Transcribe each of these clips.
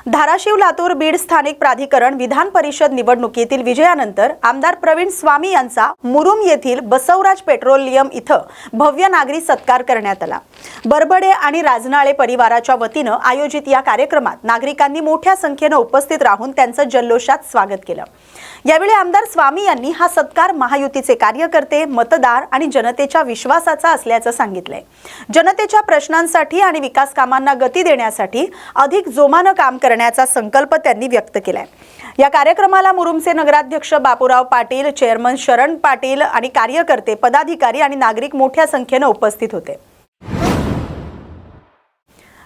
धाराशिव लातूर बीड स्थानिक प्राधिकरण विधान परिषद निवडणुकीतील विजयानंतर आमदार प्रवीण स्वामी यांचा मुरुम येथील बसवराज पेट्रोलियम इथं भव्य नागरी सत्कार करण्यात आला। बरबडे आणि राजनाळे परिवाराच्या वतीनं आयोजित या कार्यक्रमात नागरिकांनी मोठ्या संख्येने उपस्थित राहून त्यांचं जल्लोषात स्वागत केलं। यावेळी आमदार स्वामी यांनी हा सत्कार महायुतीचे कार्यकर्ते, मतदार आणि जनतेच्या विश्वासाचा असल्याचं सांगितलंय। जनतेच्या प्रश्नांसाठी आणि विकास कामांना गती देण्यासाठी अधिक जोमानं काम करण्याचा संकल्प त्यांनी व्यक्त केलाय। या कार्यक्रमाला मुरुमचे नगराध्यक्ष बापूराव पाटील, चेअरमन शरण पाटील आणि कार्यकर्ते, पदाधिकारी आणि नागरिक मोठ्या संख्येने उपस्थित होते।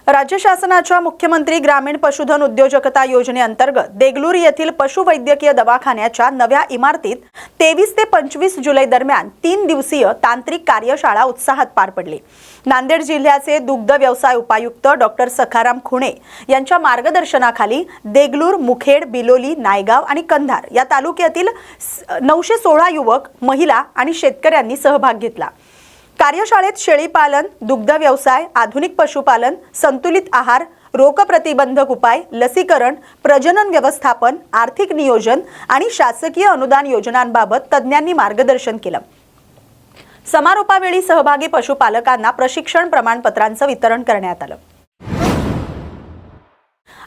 राज्य शासनाच्या मुख्यमंत्री ग्रामीण पशुधन उद्योजकता योजनेअंतर्गत देगलूर येथील पशुवैद्यकीय दवाखान्याच्या नव्या इमारतीत 23 ते 25 जुलै दरम्यान 3 दिवसीय तांत्रिक कार्यशाळा उत्साहात पार पडली। नांदेड जिल्ह्याचे दुग्ध व्यवसाय उपायुक्त डॉक्टर सखाराम खुणे यांच्या मार्गदर्शनाखाली देगलूर, मुखेड, बिलोली, नायगाव आणि कंधार या तालुक्यातील 916 युवक, महिला आणि शेतकऱ्यांनी सहभाग घेतला। कार्यशाळेत शेळीपालन, दुग्ध व्यवसाय, आधुनिक पशुपालन, संतुलित आहार, रोग प्रतिबंधक उपाय, लसीकरण, प्रजनन व्यवस्थापन, आर्थिक नियोजन आणि शासकीय अनुदान योजनांबाबत तज्ञांनी मार्गदर्शन केलं। समारोपावेळी सहभागी पशुपालकांना प्रशिक्षण प्रमाणपत्रांचं वितरण करण्यात आलं।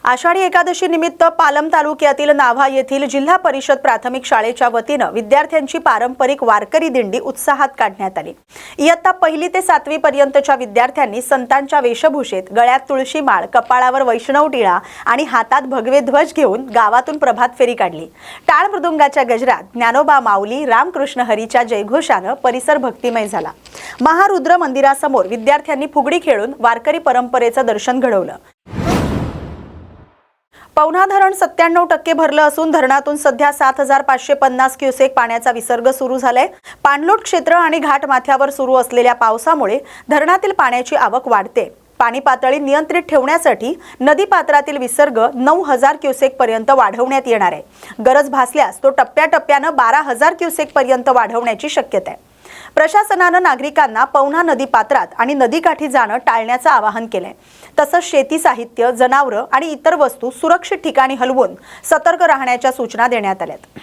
आषाढी एकादशी निमित्त पालम तालुक्यातील नाव्हा येथील जिल्हा परिषद प्राथमिक शाळेच्या वतीनं विद्यार्थ्यांची पारंपरिक वारकरी दिंडी उत्साहात काढण्यात आली। इयत्ता 1ली ते 7वी पर्यंतच्या विद्यार्थ्यांनी संतांच्या वेशभूषेत, गळ्यात तुळशी माळ, कपाळावर वैष्णव टिळा आणि हातात भगवे ध्वज घेऊन गावातून प्रभात फेरी काढली। टाळ मृदुंगाच्या गजरात, ज्ञानोबा माऊली, रामकृष्ण हरीच्या जयघोषानं परिसर भक्तिमय झाला। महारुद्र मंदिरासमोर विद्यार्थ्यांनी फुगडी खेळून वारकरी परंपरेचं दर्शन घडवलं। पवना धरण 97% भरलं असून धरणातून सध्या 7550 क्युसेक पाण्याचा विसर्ग सुरू झालाय। पाणलोट क्षेत्र आणि घाटमाथ्यावर सुरू असलेल्या पावसामुळे धरणातील पाण्याची आवक वाढते। पाणी पातळी नियंत्रित ठेवण्यासाठी नदी पात्रातील विसर्ग 9000 क्युसेक पर्यंत वाढवण्यात येणार आहे। गरज भासल्यास तो टप्प्याटप्प्याने 12000 क्युसेक पर्यंत वाढवण्याची शक्यता आहे। प्रशासनानं नागरिकांना पवना नदी पात्रात आणि नदीकाठी जाणं टाळण्याचं आवाहन केलंय। तसंच शेती साहित्य, जनावरं आणि इतर वस्तू सुरक्षित ठिकाणी हलवून सतर्क राहण्याच्या सूचना देण्यात आल्यात।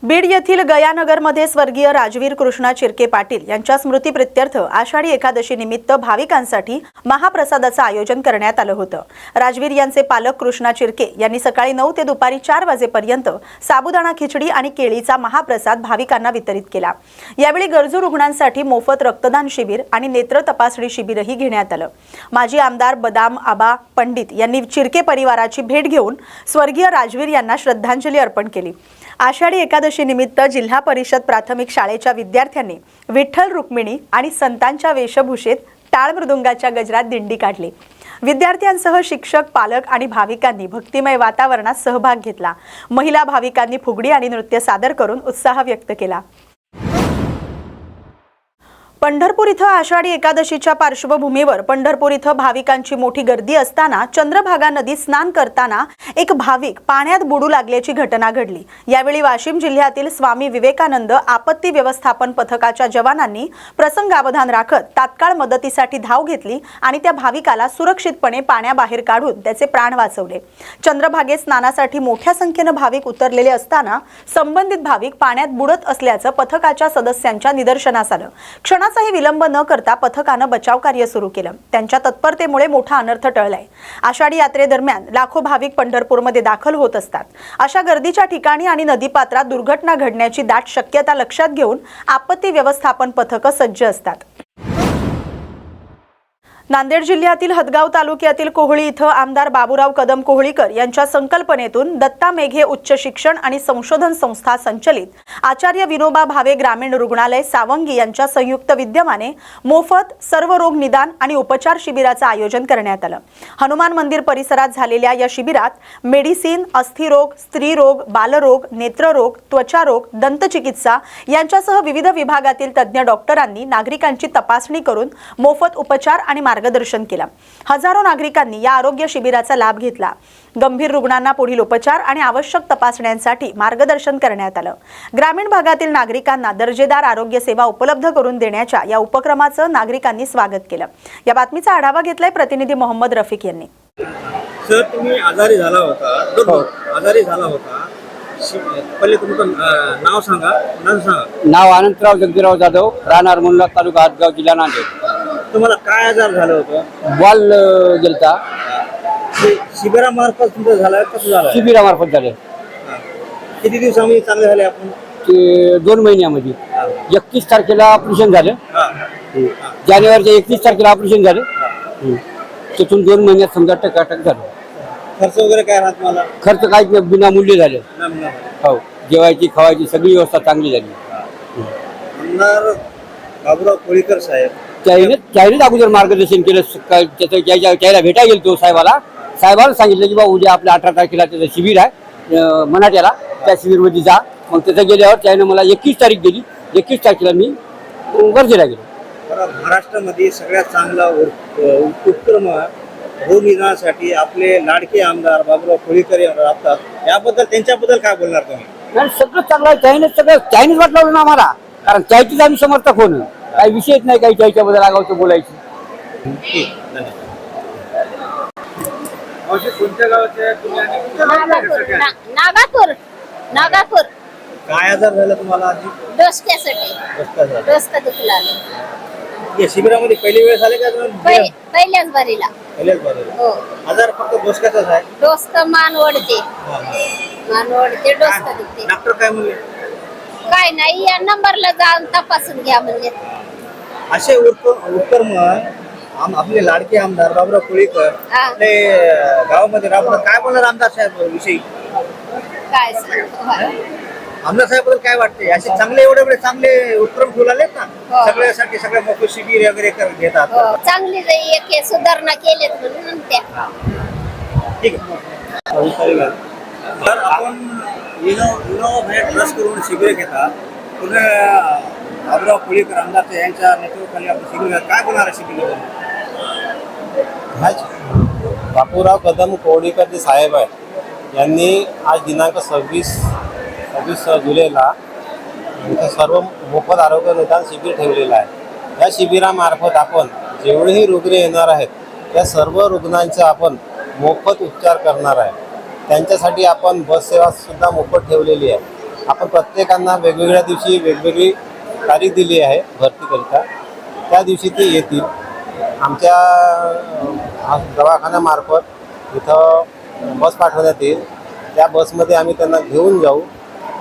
बीड येथील गयानगरमध्ये स्वर्गीय राजवीर कृष्णा चिरके पाटील यांच्या स्मृतीप्रित्यर्थ आषाढी एकादशी निमित्त भाविकांसाठी महाप्रसादाचं आयोजन करण्यात आलं होतं। राजवीर यांचे पालक कृष्णा चिरके यांनी सकाळी 9 ते दुपारी 4 वाजेपर्यंत साबुदाणा खिचडी आणि केळीचा महाप्रसाद भाविकांना वितरित केला। यावेळी गरजू रुग्णांसाठी मोफत रक्तदान शिबिर आणि नेत्र तपासणी शिबिरही घेण्यात आलं। माजी आमदार बदाम आबा पंडित यांनी चिरके परिवाराची भेट घेऊन स्वर्गीय राजवीर यांना श्रद्धांजली अर्पण केली। आषाढी एकादशी निमित्त जिल्हा परिषद प्राथमिक शाळेच्या विद्यार्थ्यांनी विठ्ठल, रुक्मिणी आणि संतांच्या वेशभूषेत टाळ मृदुंगाच्या गजरात दिंडी काढली। विद्यार्थ्यांसह शिक्षक, पालक आणि भाविकांनी भक्तिमय वातावरणात सहभाग घेतला। महिला भाविकांनी फुगडी आणि नृत्य सादर करून उत्साह व्यक्त केला। पंढरपूर इथं आषाढी एकादशीच्या पार्श्वभूमीवर पंढरपूर इथं भाविकांची मोठी गर्दी असताना चंद्रभागा नदीत स्नान करताना एक भाविक पाण्यात बुडू लागल्याची घटना घडली। यावेळी वाशिम जिल्ह्यातील स्वामी विवेकानंद आपत्ती व्यवस्थापन पथकाच्या जवानांनी प्रसंगावधान राखत तात्काळ मदतीसाठी धाव घेतली आणि त्या भाविकाला सुरक्षितपणे पाण्याबाहेर काढून त्याचे प्राण वाचवले। चंद्रभागेत स्नानासाठी मोठ्या संख्येने भाविक उतरलेले असताना संबंधित भाविक पाण्यात बुडत असल्याचं पथकाच्या सदस्यांच्या निदर्शनास आलं। क्षणाचाही विलंब न करता पथकानं बचाव कार्य सुरू केलं। त्यांच्या तत्परतेमुळे मोठा अनर्थ टळलाय। आषाढी यात्रेदरम्यान लाखो भाविक पंढरपूरमध्ये दाखल होत असतात। अशा गर्दीच्या ठिकाणी आणि नदीपात्रात दुर्घटना घडण्याची दाट शक्यता लक्षात घेऊन आपत्ती व्यवस्थापन पथकं सज्ज असतात। नांदेड जिल्ह्यातील हदगाव तालुक्यातील कोहळी इथं आमदार बाबूराव कदम कोहळीकर यांच्या संकल्पनेतून दत्ता मेघे उच्च शिक्षण आणि संशोधन संस्था संचलित आचार्य विनोबा भावे ग्रामीण रुग्णालय सावंगी यांच्या संयुक्त विद्यमाने मोफत सर्व रोग निदान आणि उपचार शिबिराचं आयोजन करण्यात आलं। हनुमान मंदिर परिसरात झालेल्या या शिबिरात मेडिसिन, अस्थिरोग, स्त्रीरोग, बालरोग, नेत्ररोग, त्वचारोग, दंतचिकित्सा यांच्यासह विविध विभागातील तज्ञ डॉक्टरांनी नागरिकांची तपासणी करून मोफत उपचार आणि मार्गदर्शन केलं। हजारो नागरिकांनी या आरोग्य शिबिराचा लाभ घेतला। गंभीर रुग्णांना पुढील उपचार आणि आवश्यक तपासण्यांसाठी मार्गदर्शन करण्यात आलं। ग्रामीण भागातील नागरिकांना दर्जेदार आरोग्य सेवा उपलब्ध करून देण्याच्या या उपक्रमाचं नागरिकांनी स्वागत केलं। या बातमीचा आढावा घेतलाय प्रतिनिधी मोहम्मद रफिक यांनी। सर तुम्ही आजारी झाला होता आजारी झाला होता पहिले तुमचं नाव सांगा नाव अनंतराव जगदीराव जाधव, राहणार मुंडला, तालुका हातगाव, जिल्हा नांदेड. तुम्हाला काय आजार झाला होता? बॉल गेलता. शिबिरामार्फत तुमचं झालं कसं झालं? शिबिरामार्फत झाले. किती दिवसामध्ये चांगले झाले आपण? ते 2 महिन्यामध्ये 31 तारखेला ऑपरेशन झालं. जानेवारीच्या 31 तारखेला ऑपरेशन झालं. तिथून 2 महिन्यात समजा टकाटक झालं. खर्च वगैरे काय राहत मला? खर्च काहीच नाही, विनामूल्य झालं. हो, जेवायची खावायची सगळी व्यवस्था चांगली झाली. आमदार बाबुराव कोळीकर साहेब त्यानेच अगोदर मार्गदर्शन केलं. त्याला भेटायला गेलो साहेबाला सांगितलं की बा उद्या आपल्या 18 तारखेला त्याचं शिबिर आहे मराठ्याला, त्या शिबिरमध्ये जा. मग तिथं गेल्यावर त्याने मला 21 तारीख दिली. 21 तारखेला मी वर्धेला गेलो. महाराष्ट्रामध्ये सगळ्यात चांगला उपक्रम रोग निदानासाठी आपले लाडके आमदार बाबुराव कोळीकर राबतात. याबद्दल त्यांच्याबद्दल काय बोलणार तुम्ही? नाही, सगळं चांगलं आहे. चायनीज वाटलं ना आम्हाला, कारण चायचीच आम्ही समर्थक होणं काही विषयच नाही. काही चायच्याबद्दल आगावचं बोलायची. कोणत्या गावाच्या नागापूर. काय आजार झाला तुम्हाला? डोसका दुखला. या शिबिरामध्ये पहिली वेळ झाले का? पहिल्याच बारीला. पहिल्याच बारीला. हो. आजार फक्त डोसक्याचाच आहे? डोसका मान ओढते डोसका दुखते. डॉक्टर काय म्हणले? काय नाही, या नंबरला जाऊन तपासून घ्या म्हणजे. असे उपक्रम आपले लाडके आमदार बाबुराव कोळीकर आपले गावामध्ये राबवतात. काय बोलणार आमदार साहेब विषयी? काय सांगू? आमदार साहेबबद्दल काय वाटते? असे चांगले एवढे चांगले उपक्रम ठेवलेत ना हो. सगळ्यासाठी, सगळ्या मोफत शिबिर वगैरे घेतात. चांगली एक सुधारणा केलेत म्हणून त्या. ठीक आहे. तर आपण ट्रस्ट करून शिबिर घेतात. पुन्हा बाबुराव कोळीकर आमदार यांच्या नेतृत्वाखाली आपण शिबिर घेतात. काय बोलणार आहे शिबिर? बापूराव कदम कोळीकर जे साहेब आहेत यांनी आज दिनांक 26 जुलैला इथं सर्व मोफत आरोग्य निदान शिबिर ठेवलेलं आहे. या शिबिरामार्फत आपण जेवढेही रुग्ण येणार आहेत त्या सर्व रुग्णांचा आपण मोफत उपचार करणार आहे. त्यांच्यासाठी आपण बस सेवासुद्धा मोफत ठेवलेली आहे. आपण प्रत्येकांना वेगवेगळ्या दिवशी वेगवेगळी तारीख दिली आहे भरतीकरिता. त्या दिवशी ते येतील. आमच्या दवाखान्यामार्फत इथं बस पाठवण्यात येईल. त्या बसमध्ये आम्ही त्यांना घेऊन जाऊ.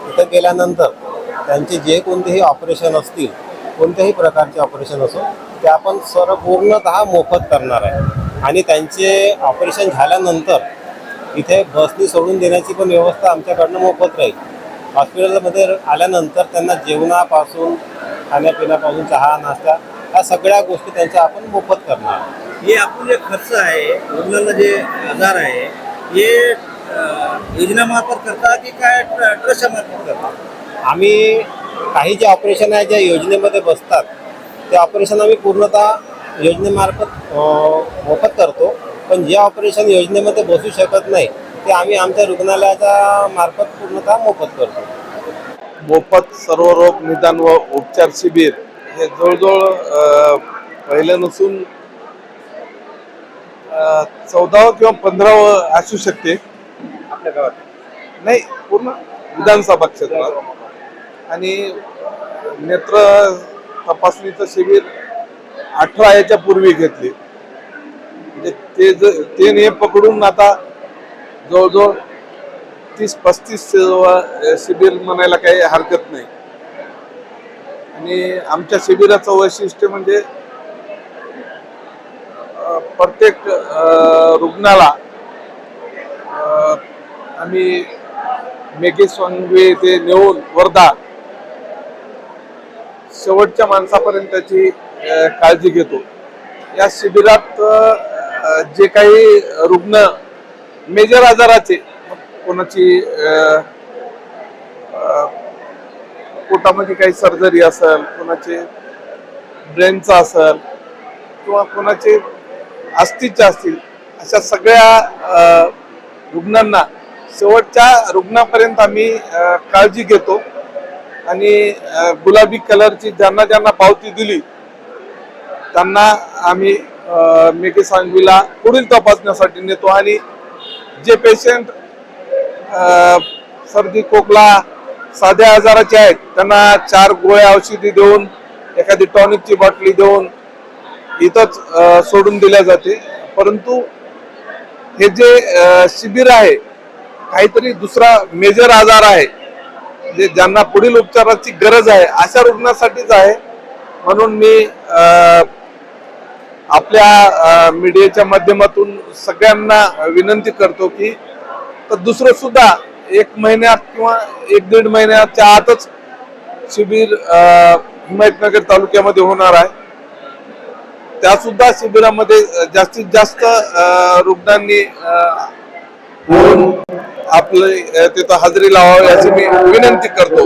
तिथं गेल्यानंतर त्यांचे जे कोणतेही ऑपरेशन असतील, कोणत्याही प्रकारचे ऑपरेशन असो, ते आपण पूर्णतः मोफत करणार आहे. आणि त्यांचे ऑपरेशन झाल्यानंतर इथे बसनी सोडून देण्याची पण व्यवस्था आमच्याकडनं मोफत राहील. हॉस्पिटलमध्ये आल्यानंतर त्यांना जेवणापासून खाण्यापिण्यापासून चहा नाश्ता ह्या सगळ्या गोष्टी त्यांच्या आपण मोफत करणार. हे आपण जे खर्च आहे रुग्णांना जे आजार आहे हे योजनामार्फत करता की काय ट्रस्टच्या मार्फत करता? आम्ही काही जे ऑपरेशन आहे ज्या योजनेमध्ये बसतात ते ऑपरेशन आम्ही पूर्णतः योजनेमार्फत मोफत करतो. पण जे ऑपरेशन योजनेमध्ये बसू शकत नाही ते आम्ही आमच्या रुग्णालयाच्या मार्फत पूर्णतः मोफत करतो. मोफत सर्व रोग निदान व उपचार शिबिर हे जवळजवळ पहिलं नसून 14व किंवा 15व असू शकते आपल्या गावात. नाही, पूर्ण विधानसभा क्षेत्रात. आणि नेत्र तपासणीचं शिबिर 18 याच्या पूर्वी घेतले. म्हणजे ते नियम पकडून आता जवळजवळ 30-35 शिबिर म्हणायला काही हरकत नाही. आणि आमच्या शिबिराचं वैशिष्ट्य म्हणजे प्रत्येक रुग्णाला आम्ही मेघेस्वांगवे ते नेऊन वर्धा शेवटच्या माणसापर्यंतची काळजी घेतो. या शिबिरात जे काही रुग्ण मेजर आजाराचे, कोणाची पोटामध्ये काही सर्जरी असेल, कोणाचे ब्रेनचा असेल किंवा कोणाचे अस्थिचे असतील, अशा सगळ्या रुग्णांना शेवटच्या रुग्णापर्यंत आम्ही काळजी घेतो. आणि गुलाबी कलरची ज्यांना ज्यांना पावती दिली त्यांना आम्ही मेघे सांगवीला पुढील तपासण्यासाठी नेतो. आणि जे पेशंट सर्दी खोकला साध्या आजाराचे आहेत त्यांना 4 गोळ्या औषधी देऊन एखादी टॉनिकची बाटली देऊन इथंच सोडून दिल्या जाते. परंतु हे जे शिबिर आहे काहीतरी दुसरा मेजर आजार आहे जे ज्यांना पुढील उपचाराची गरज आहे अशा रुग्णासाठीच आहे. म्हणून मी आपल्या मीडियाच्या माध्यमातून सगळ्यांना विनंती करतो की दुसरं सुद्धा 1 महिन्यात किंवा 1-1.5 महिन्याच्या आतच शिबिर हिमायतनगर तालुक्यामध्ये होणार आहे. त्या सुद्धा शिबिरामध्ये जास्तीत जास्त रुग्णांनी येऊन आपले तिथं हजेरी लावावी याची मी विनंती करतो.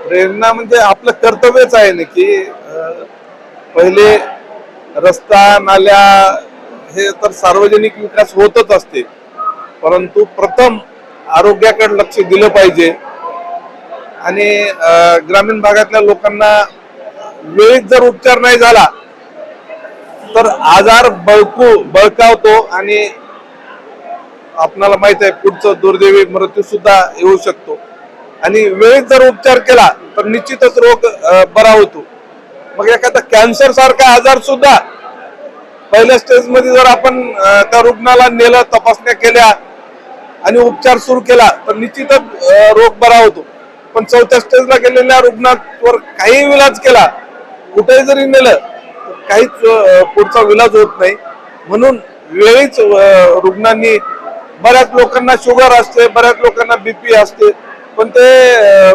प्रेरणा म्हणजे आपलं कर्तव्यच आहे ना की पहिले रस्ता नाल्या हे तर सार्वजनिक विकास होतच असते, परंतु प्रथम आरोग्याकडे लक्ष दिलं पाहिजे. आणि ग्रामीण भागातल्या लोकांना वेळीच जर उपचार नाही झाला तर आजार बळकावतो आणि आपणाला माहित आहे पुढचं दुर्दैवी मृत्यू सुद्धा येऊ शकतो. आणि वेळीच जर उपचार केला तर निश्चितच रोग बरा होतो. मग एखादा कॅन्सर सारखा आजार सुद्धा पहिल्या स्टेज मध्ये जर आपण त्या रुग्णाला नेलं, तपासण्या केल्या आणि उपचार सुरू केला तर निश्चितच रोग बरा होतो. पण 4थ्या स्टेजला गेलेल्या रुग्णावर काही इलाज केला, कुठेही जरी नेलं काहीच पुढचा इलाज होत नाही. म्हणून वेळीच रुग्णांनी, बऱ्याच लोकांना शुगर असते, बऱ्याच लोकांना बीपी असते, पण ते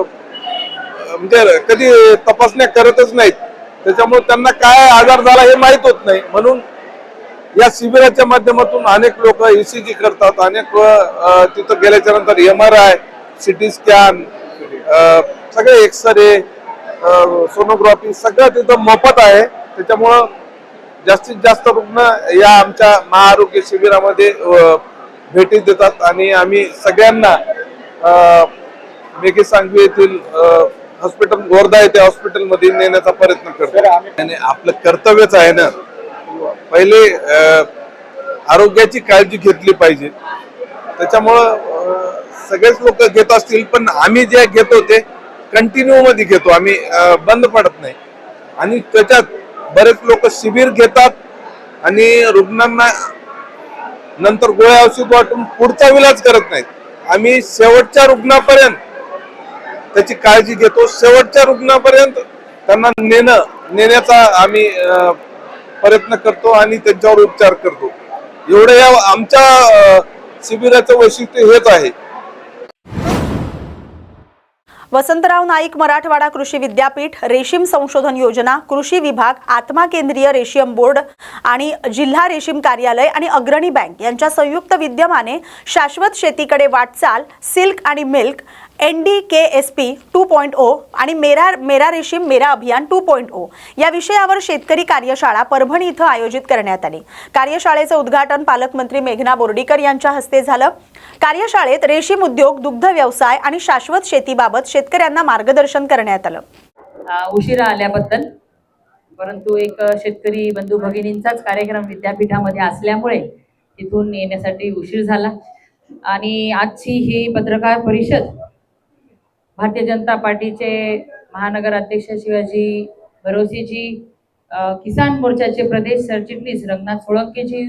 म्हणजे कधी तपासण्या करतच नाहीत. त्याच्यामुळे त्यांना काय आजार झाला हे माहित होत नाही. म्हणून या शिबिराच्या माध्यमातून अनेक लोक ECG करतात, अनेक तिथं गेल्याच्या नंतर MRI, CT स्कॅन, सगळे एक्सरे, सोनोग्राफी सगळं तिथं मोफत आहे. त्याच्यामुळं जास्तीत जास्त रुग्ण या आमच्या महाआरोग्य शिबिरामध्ये भेटी देतात. आणि आम्ही सगळ्यांना मेघे सांगवी येथील हॉस्पिटल, वर्धा येथे हॉस्पिटलमध्ये नेण्याचा प्रयत्न करतो. आणि आपलं कर्तव्यच आहे ना, पहिले आरोग्याची काळजी घेतली पाहिजे. त्याच्यामुळं सगळेच लोक घेत असतील, पण आम्ही जे घेतो ते कंटिन्यू मध्ये घेतो, आम्ही बंद पडत नाही. आणि त्याच्यात बरेच लोक शिबिर घेतात आणि रुग्णांना नंतर गोळ्या औषध वाटून पुढचा इलाज करत नाहीत. आम्ही शेवटच्या रुग्णापर्यंत त्याची काळजी घेतो, शेवटच्या रुग्णापर्यंत त्यांना नेण्याचा आम्ही प्रयत्न करतो आणि त्यांच्यावर उपचार करतो. एवढं या आमच्या शिबिराचं वैशिष्ट्य हेच आहे. वसंतराव नाईक मराठवाडा कृषी विद्यापीठ, रेशीम संशोधन योजना, कृषी विभाग, आत्मा केंद्रीय रेशीम बोर्ड आणि जिल्हा रेशीम कार्यालय आणि अग्रणी बँक यांच्या संयुक्त विद्यमाने शाश्वत शेतीकडे वाटचाल, सिल्क आणि मिल्क, NDKSP 2.0 आणि मेरा रेशीम मेरा अभियान 2.0 या विषयावर शेतकरी कार्यशाळा परभणी इथं आयोजित करण्यात आली. कार्यशाळेचे उद्घाटन पालकमंत्री मेघना बोर्डीकर यांच्या हस्ते झालं. कार्यशाळेत रेशीम उद्योग, दुग्ध व्यवसाय आणि शाश्वत शेतीबाबत शेतकऱ्यांना मार्गदर्शन करण्यात आलं. उशिरा आल्याबद्दल, परंतु एक शेतकरी बंधू भगिनींचाच कार्यक्रम विद्यापीठामध्ये असल्यामुळे तिथून येण्यासाठी उशीर झाला. आणि आजची ही पत्रकार परिषद भारतीय जनता पार्टीचे महानगर अध्यक्ष शिवाजी भरोसेजी, किसान मोर्चाचे प्रदेश सरचिटणीस रंगनाथ सोळंकेजी,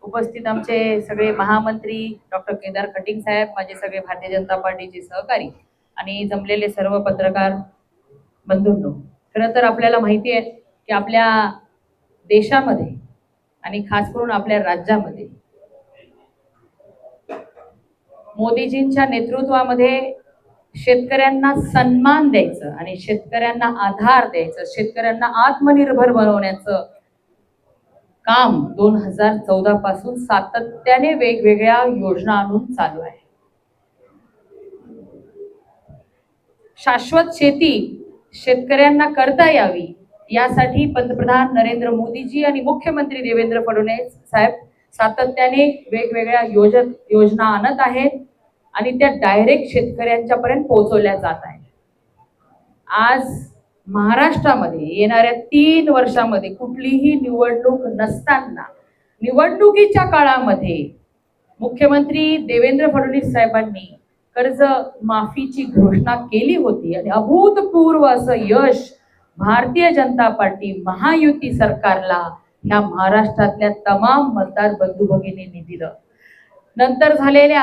उपस्थित आमचे सगळे महामंत्री डॉक्टर केदार खटिंग साहेब, माझे सगळे भारतीय जनता पार्टीचे सहकारी आणि जमलेले सर्व पत्रकार बंधूंनो, खरं तर आपल्याला माहिती आहे की आपल्या देशामध्ये आणि खास करून आपल्या राज्यामध्ये मोदीजींच्या नेतृत्वामध्ये शेतकऱ्यांना सन्मान द्यायचं आणि शेतकऱ्यांना आधार द्यायचं, शेतकऱ्यांना आत्मनिर्भर बनवण्याचं काम 2014 पासून सातत्याने वेगवेगळ्या योजना आणून चालू आहे. शाश्वत शेती शेतकऱ्यांना करता यावी यासाठी पंतप्रधान नरेंद्र मोदीजी आणि मुख्यमंत्री देवेंद्र फडणवीस साहेब सातत्याने वेगवेगळ्या योजना आणत आहेत आणि त्या डायरेक्ट शेतकऱ्यांच्या पर्यंत पोहोचवल्या जात आहेत. आज महाराष्ट्रामध्ये येणाऱ्या 3 वर्षामध्ये कुठलीही निवडणूक नसताना निवडणुकीच्या काळामध्ये मुख्यमंत्री देवेंद्र फडणवीस साहेबांनी कर्ज माफीची घोषणा केली होती आणि अभूतपूर्व असं यश भारतीय जनता पार्टी महायुती सरकारला ह्या महाराष्ट्रातल्या तमाम मतदार बंधू भगिनींनी दिलं. नंतर झालेल्या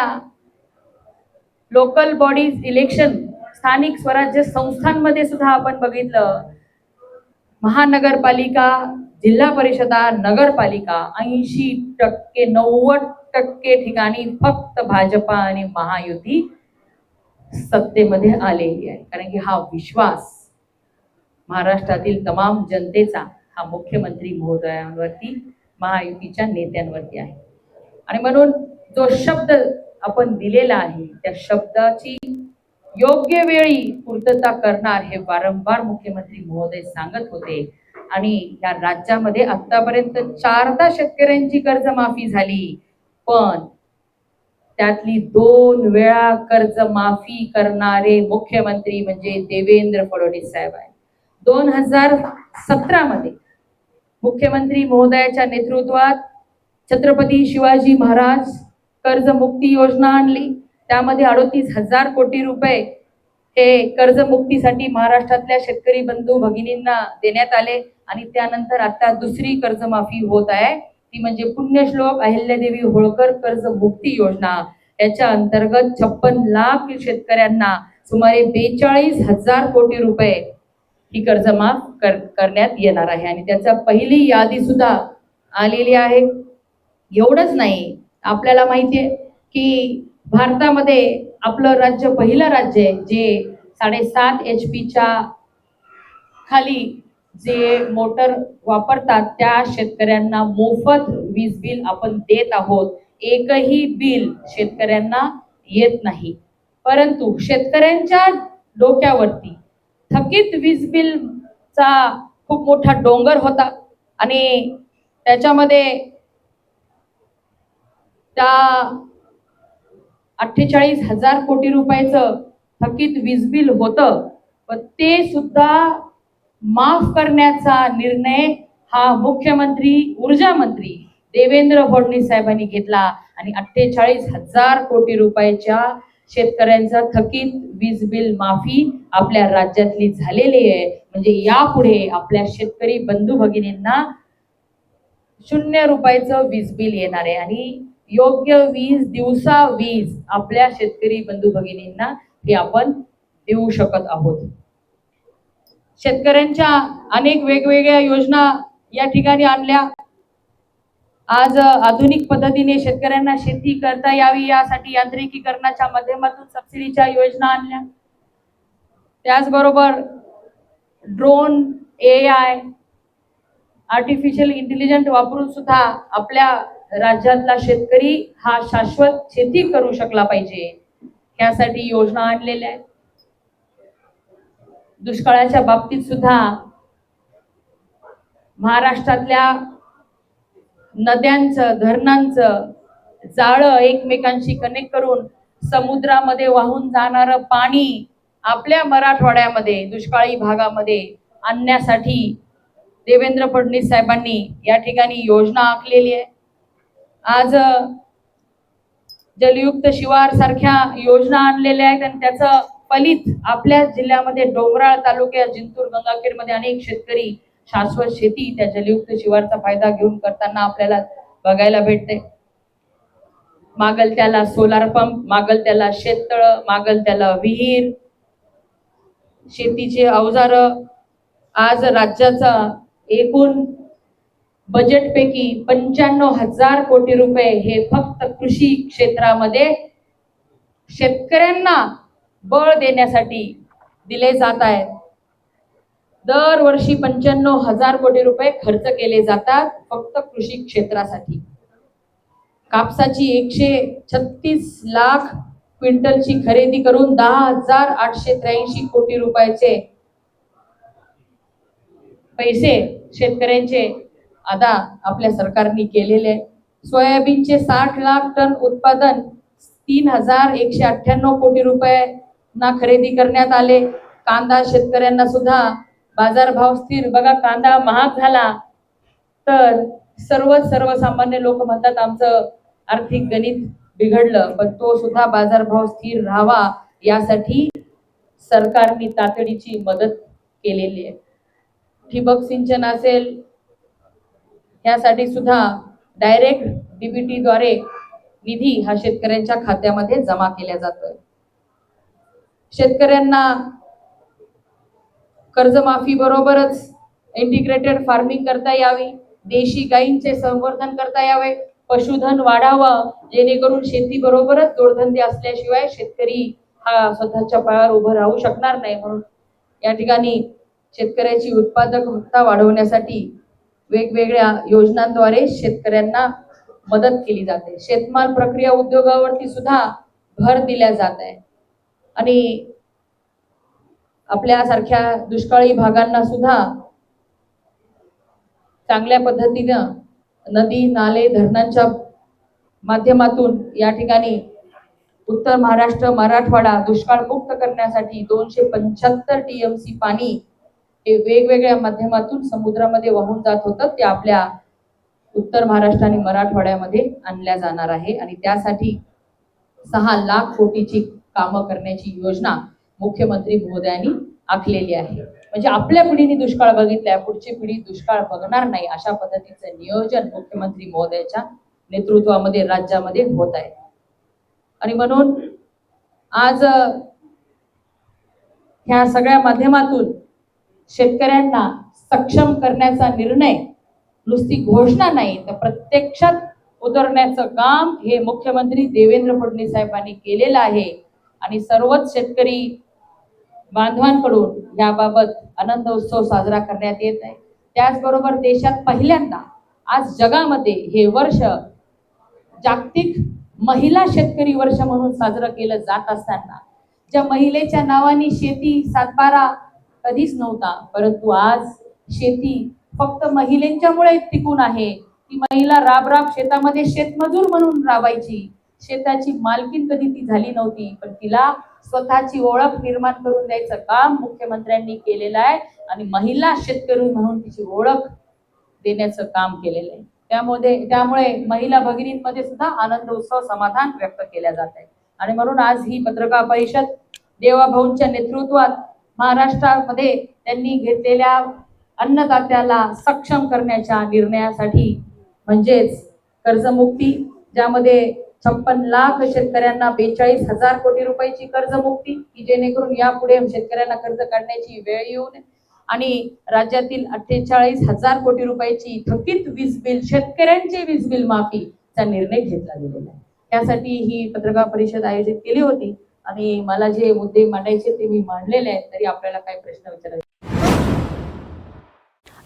लोकल बॉडीज इलेक्शन, स्थानिक स्वराज्य संस्थांमध्ये सुद्धा आपण बघितलं, महानगरपालिका, जिल्हा परिषदा, नगरपालिका 80% 90% ठिकाणी फक्त भाजपा आणि महायुती सत्तेमध्ये आलेली आहे. कारण की हा विश्वास महाराष्ट्रातील तमाम जनतेचा हा मुख्यमंत्री महोदयांवरती, महायुतीच्या नेत्यांवरती आहे. आणि म्हणून जो शब्द आपण दिलेला आहे त्या शब्दाची योग्य वेळी पूर्तता करणार हे वारंवार मुख्यमंत्री महोदय सांगत होते. आणि या राज्यामध्ये आतापर्यंत 4दा शेतकऱ्यांची कर्जमाफी झाली, पण त्यातली 2 वेळा कर्जमाफी करणारे मुख्यमंत्री म्हणजे देवेंद्र फडणवीस साहेब आहे. 2017 मध्ये मुख्यमंत्री महोदयाच्या नेतृत्वात छत्रपती शिवाजी महाराज कर्जमुक्ती योजना आणली. त्यामध्ये 38,000 कोटी रुपये हे कर्जमुक्तीसाठी महाराष्ट्रातल्या शेतकरी बंधू भगिनींना देण्यात आले. आणि त्यानंतर आता दुसरी कर्जमाफी होत आहे, ती म्हणजे पुण्यश्लोक अहिल्यादेवी होळकर कर्जमुक्ती योजना. याच्या अंतर्गत 56 लाख शेतकऱ्यांना सुमारे 42,000 कोटी रुपये ही कर्ज माफ करण्यात येणार आहे. आणि त्याचा पहिली यादी सुद्धा आलेली आहे. एवढंच नाही, आपल्याला माहिती आहे की भारतामध्ये आपलं राज्य पहिलं राज्य आहे जे 7.5 HP खाली जे मोटर वापरतात त्या शेतकऱ्यांना मोफत वीज बिल आपण देत आहोत. एकही बिल शेतकऱ्यांना येत नाही. परंतु शेतकऱ्यांच्या डोक्यावरती थकीत वीज बिलचा खूप मोठा डोंगर होता आणि त्याच्यामध्ये त्या 48,000 कोटी रुपयाचं थकीत वीज बिल होतं. पण ते सुद्धा माफ करण्याचा निर्णय हा मुख्यमंत्री, ऊर्जा मंत्री देवेंद्र फडणवीस साहेबांनी घेतला आणि 48,000 कोटी रुपयाच्या शेतकऱ्यांचा थकीत वीज बिल माफी आपल्या राज्यातली झालेली आहे. म्हणजे यापुढे आपल्या शेतकरी बंधू भगिनींना 0 रुपयाचं वीज बिल येणार आहे आणि योग्य वीज, दिवसा वीज आपल्या शेतकरी बंधू भगिनींना हे आपण देऊ शकत आहोत. शेतकऱ्यांच्या अनेक वेगवेगळ्या योजना या ठिकाणी आणल्या. आज आधुनिक पद्धतीने शेतकऱ्यांना शेती करता यावी यासाठी यांत्रिकीकरणाच्या माध्यमातून सबसिडीच्या योजना आणल्या. त्याचबरोबर ड्रोन, AI, आर्टिफिशियल इंटेलिजन्स वापरून सुद्धा आपल्या राज्यातला शेतकरी हा शाश्वत शेती करू शकला पाहिजे यासाठी योजना आणलेल्या आहेत. दुष्काळाच्या बाबतीत सुद्धा महाराष्ट्रातल्या नद्यांचं, धरणांचं जाळं एकमेकांशी कनेक्ट करून समुद्रामध्ये वाहून जाणारं पाणी आपल्या मराठवाड्यामध्ये दुष्काळी भागामध्ये आणण्यासाठी देवेंद्र फडणवीस साहेबांनी या ठिकाणी योजना आखलेली आहे. आज जलयुक्त शिवार सारख्या योजना आणलेल्या आहेत आणि त्याचं फलित आपल्या जिल्ह्यामध्ये डोंगराळ तालुक्यात जिंतूर, गंगाखेड मध्ये अनेक शेतकरी शाश्वत शेती त्या जलयुक्त शिवारचा फायदा घेऊन करताना आपल्याला बघायला भेटते. मागल त्याला सोलार पंप, मागल त्याला शेततळ, मागल त्याला विहीर, शेतीचे अवजार. आज राज्याचा एकूण बजेटपैकी 95,000 कोटी रुपये हे फक्त कृषी क्षेत्रामध्ये शेतकऱ्यांना बळ देण्यासाठी दिले जात आहेत. दरवर्षी 95,000 कोटी रुपये खर्च केले जातात फक्त कृषी क्षेत्रासाठी. कापसाची 136 लाख क्विंटलची खरेदी करून 10,883 कोटी रुपयाचे पैसे शेतकऱ्यांचे अदा आपल्या सरकारने केलेले. सोयाबीनचे 60 लाख टन उत्पादन 3,198 कोटी रुपयांना खरेदी करण्यात आले. कांदा शेतकऱ्यांना सुद्धा बाजारभाव स्थिर. बघा, कांदा महाग झाला तर सर्वसामान्य लोक म्हणतात आमचं आर्थिक गणित बिघडलं, पण तो सुद्धा बाजारभाव स्थिर राहावा यासाठी सरकारने तातडीची मदत केलेली आहे. ठिबक सिंचन असेल, यासाठी सुद्धा डायरेक्ट डीबीटी द्वारे निधी हा शेतकऱ्यांच्या खात्यामध्ये जमा केला जातोय. शेतकऱ्यांना कर्जमाफी बरोबरच इंटिग्रेटेड फार्मिंग करता यावी, देशी गायींचे संवर्धन करता यावे, पशुधन वाढावं, जेणेकरून शेती बरोबरच जोडधंदे असल्याशिवाय शेतकरी हा स्वतःच्या पायावर उभं राहू शकणार नाही. म्हणून या ठिकाणी शेतकऱ्याची उत्पादकता वाढवण्यासाठी वेगवेगळ्या योजनांद्वारे शेतकऱ्यांना मदत केली जाते. शेतमाल प्रक्रिया उद्योगावरती सुद्धा भर दिला जात आहे आणि आपल्यासारख्या दुष्काळी भागांना सुद्धा चांगल्या पद्धतीनं नदी, नाले, धरणांच्या माध्यमातून या ठिकाणी उत्तर महाराष्ट्र, मराठवाडा दुष्काळ मुक्त करण्यासाठी 275 TMC पाणी हे वेगवेगळ्या माध्यमातून समुद्रामध्ये वाहून जात होतं, ते आपल्या उत्तर महाराष्ट्र आणि मराठवाड्यामध्ये आणल्या जाणार आहे आणि त्यासाठी 6 लाख कोटीची कामं करण्याची योजना मुख्यमंत्री महोदयांनी आखलेली आहे. म्हणजे आपल्या पिढीने दुष्काळ बघितलाय, पुढची पिढी दुष्काळ बघणार नाही, अशा पद्धतीचं नियोजन मुख्यमंत्री महोदयाच्या नेतृत्वामध्ये राज्यामध्ये होत आहे. आणि म्हणून आज ह्या सगळ्या माध्यमातून शेतकऱ्यांना सक्षम करण्याचा निर्णय नुसती घोषणा नाही तर प्रत्यक्षात उतरण्याचं काम हे मुख्यमंत्री देवेंद्र फडणवीस साहेबांनी केलेलं आहे आणि सर्वच शेतकरी बांधवांकडून याबाबत आनंद उत्सव साजरा करण्यात येत आहे. त्याचबरोबर देशात पहिल्यांदा आज जगामध्ये हे वर्ष जागतिक महिला शेतकरी वर्ष म्हणून साजरं केलं जात असताना ज्या महिलेच्या नावाने शेती सातबारा कधीच नव्हता, परंतु आज शेती फक्त महिलांच्यामुळे टिकून आहे. ती महिला राब राब शेतामध्ये शेतमजूर म्हणून राबायची, शेताची मालकीन कधी ती झाली नव्हती, पण तिला स्वतःची ओळख निर्माण करून द्यायचं काम मुख्यमंत्र्यांनी केलेलं आहे आणि महिला शेतकरी म्हणून तिची ओळख देण्याचं काम केलेलं आहे. त्यामुळे महिला भगिनींमध्ये सुद्धा आनंद उत्सव समाधान व्यक्त केल्या जात आहे. आणि म्हणून आज ही पत्रकार परिषद देवाभाऊंच्या नेतृत्वात महाराष्ट्रामध्ये त्यांनी घेतलेल्या अन्नदात्याला सक्षम करण्याच्या निर्णयासाठी म्हणजेच कर्जमुक्ती, ज्यामध्ये 56 लाख शेतकऱ्यांना 42,000 कोटी रुपयाची कर्जमुक्ती की जेणेकरून यापुढे शेतकऱ्यांना कर्ज काढण्याची वेळ येऊ नये आणि राज्यातील 48,000 कोटी रुपयाची थकीत वीज बिल, शेतकऱ्यांचे वीज बिल माफीचा निर्णय घेतला गेलेला आहे. त्यासाठी ही पत्रकार परिषद आयोजित केली होती आणि मला जे मुद्दे मांडायचे ते मी मांडलेले आहेत. तरी आपल्याला काही प्रश्न विचारायचे.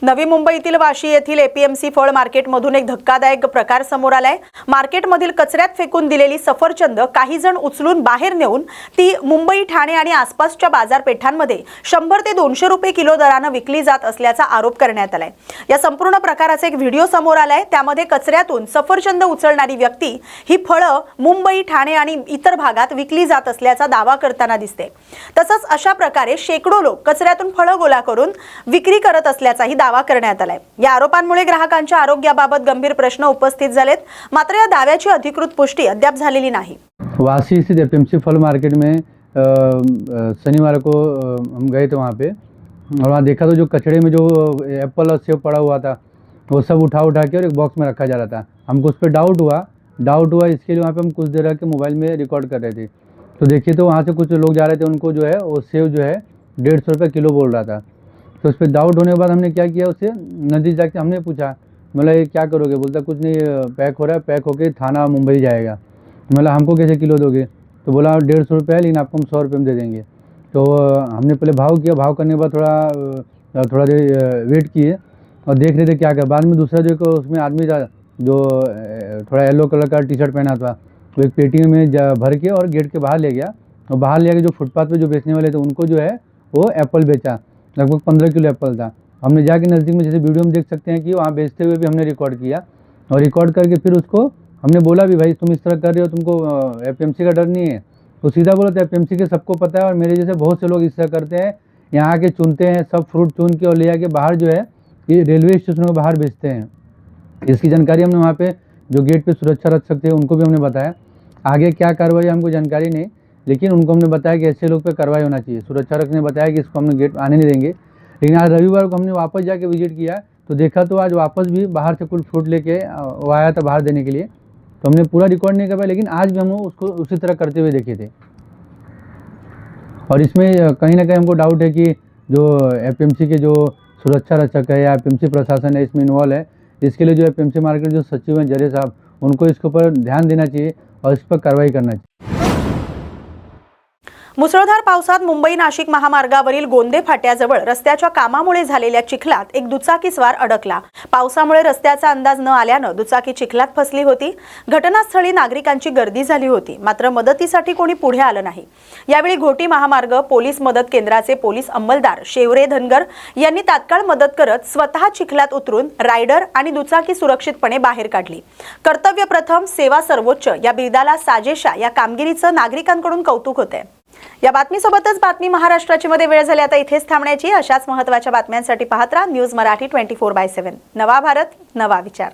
नवी मुंबईतील वाशी येथील एपीएमसी फळ मार्केटमधून एक धक्कादायक प्रकार समोर आलाय. मार्केटमधील कचऱ्यात फेकून दिलेली सफरचंद काही जण उचलून बाहेर नेऊन ती मुंबई, ठाणे आणि आसपासच्या बाजारपेठांमध्ये 100 ते 200 रुपये किलो दराने विकली जात असल्याचा आरोप करण्यात आलाय. या संपूर्ण प्रकाराचा एक व्हिडिओ समोर आलाय. त्यामध्ये कचऱ्यातून सफरचंद उचलणारी व्यक्ती ही फळं मुंबई, ठाणे आणि इतर भागात विकली जात असल्याचा दावा करताना दिसते. तसंच अशा प्रकारे शेकडो लोक कचऱ्यातून फळं गोळा करून विक्री करत असल्याचाही दावा करण्यात आलाय. या आरोपांमुळे ग्राहकांच्या आरोग्याबाबत गंभीर प्रश्न उपस्थित झालेत. मात्र या दाव्याची अधिकृत पुष्टी अद्याप झालेली नाही. वासी स्थित एपीएमसी फल मार्केट में शनिवार को हम गए थे वहाँ पे और वहाँ देखा तो जो कचड़े में जो एप्पल और सेब पड़ा हुआ था वो सब उठा के और एक बॉक्स में रखा जा रहा था. हमको उस पर डाउट हुआ इसके लिए वहाँ पे हम कुछ देर के मोबाइल में रिकॉर्ड कर रहे थे. तो देखिए तो वहाँ से कुछ लोग जा रहे थे, उनको जो है वो सेब जो है 150 रुपये किलो बोल रहा था. तो उस पर डाउट होने के बाद हमने क्या किया, उससे नदी जाके हमने पूछा, बोला ये क्या करोगे, बोलता कुछ नहीं पैक हो रहा है, पैक होके थाना मुंबई जाएगा. बोला हमको कैसे किलो दोगे, तो बोला 150 रुपये है लेकिन आपको हम 100 रुपये में दे देंगे. तो हमने पहले भाव किया, भाव करने के बाद थोड़ा देर वेट किए और देख रहे थे क्या बाद में दूसरा जो उसमें आदमी था जो थोड़ा येलो कलर का टी शर्ट पहना था, तो एक पेटी में भर के और गेट के बाहर ले गया और बाहर ले आके जो फुटपाथ पे जो बेचने वाले थे उनको जो है वो एप्पल बेचा. लगभग 15 किलो एप्पल था. हमने जाके नज़दीक में जैसे वीडियो में देख सकते हैं कि वहाँ बेचते हुए भी हमने रिकॉर्ड किया और रिकॉर्ड करके फिर उसको हमने बोला भी भाई तुम इस तरह कर रहे हो, तुमको एपीएमसी का डर नहीं है. तो सीधा बोला तो एपीएमसी के सबको पता है और मेरे जैसे बहुत से लोग इस तरह करते हैं, यहाँ आके चुनते हैं, सब फ्रूट चुन के और ले आके बाहर जो है ये रेलवे स्टेशनों के बाहर बेचते हैं. इसकी जानकारी हमने वहाँ पे जो गेट पे सुरक्षा रक्षक थे उनको भी हमने बताया. आगे क्या कार्रवाई हमको जानकारी नहीं, लेकिन उनको हमने बताया कि ऐसे लोग पे कार्रवाई होना चाहिए। सुरक्षा रक्षक ने बताया कि इसको हमने गेट आने नहीं देंगे। लेकिन आज रविवार को हमने वापस जाके विजिट किया तो देखा तो आज वापस भी बाहर से कुछ फ्रूट लेके वो आया था बाहर देने के लिए। तो हमने पूरा रिकॉर्ड नहीं कर पाया, लेकिन आज भी हम उसको उसी तरह करते हुए देखे थे। और इसमें कहीं ना कहीं हमको डाउट है कि जो एपीएमसी के जो सुरक्षा रक्षक है या एपीएमसी प्रशासन है इसमें इन्वॉल्व है। इसके लिए जो एपीएमसी मार्केट जो सचिव हैं जरे साहब, उनको इसके ऊपर ध्यान देना चाहिए और इस पर कार्रवाई करना चाहिए। मुसळधार पावसात मुंबई नाशिक महामार्गावरील गोंदे फाट्याजवळ रस्त्याच्या कामामुळे झालेल्या चिखलात एक दुचाकीस्वार अडकला। पावसामुळे रस्त्याचा अंदाज न आल्यानं दुचाकी चिखलात फसली होती। घटनास्थळी नागरिकांची गर्दी झाली होती, मात्र मदतीसाठी कोणी पुढे आलं नाही। यावेळी घोटी महामार्ग पोलीस मदत केंद्राचे पोलीस अंमलदार शेवरे धनगर यांनी तात्काळ मदत करत स्वतः चिखलात उतरून रायडर आणि दुचाकी सुरक्षितपणे बाहेर काढली। कर्तव्य प्रथम सेवा सर्वोच्च या बिरुदाला साजेशा या कामगिरीचं नागरिकांकडून कौतुक होते। या बातमीसोबतच बातमी महाराष्ट्राची मध्ये वेळ झाली आता इथेच थांबण्याची। अशाच महत्त्वाच्या बातम्यांसाठी पाहत राहा न्यूज मराठी 24/7। नवा भारत नवा विचार।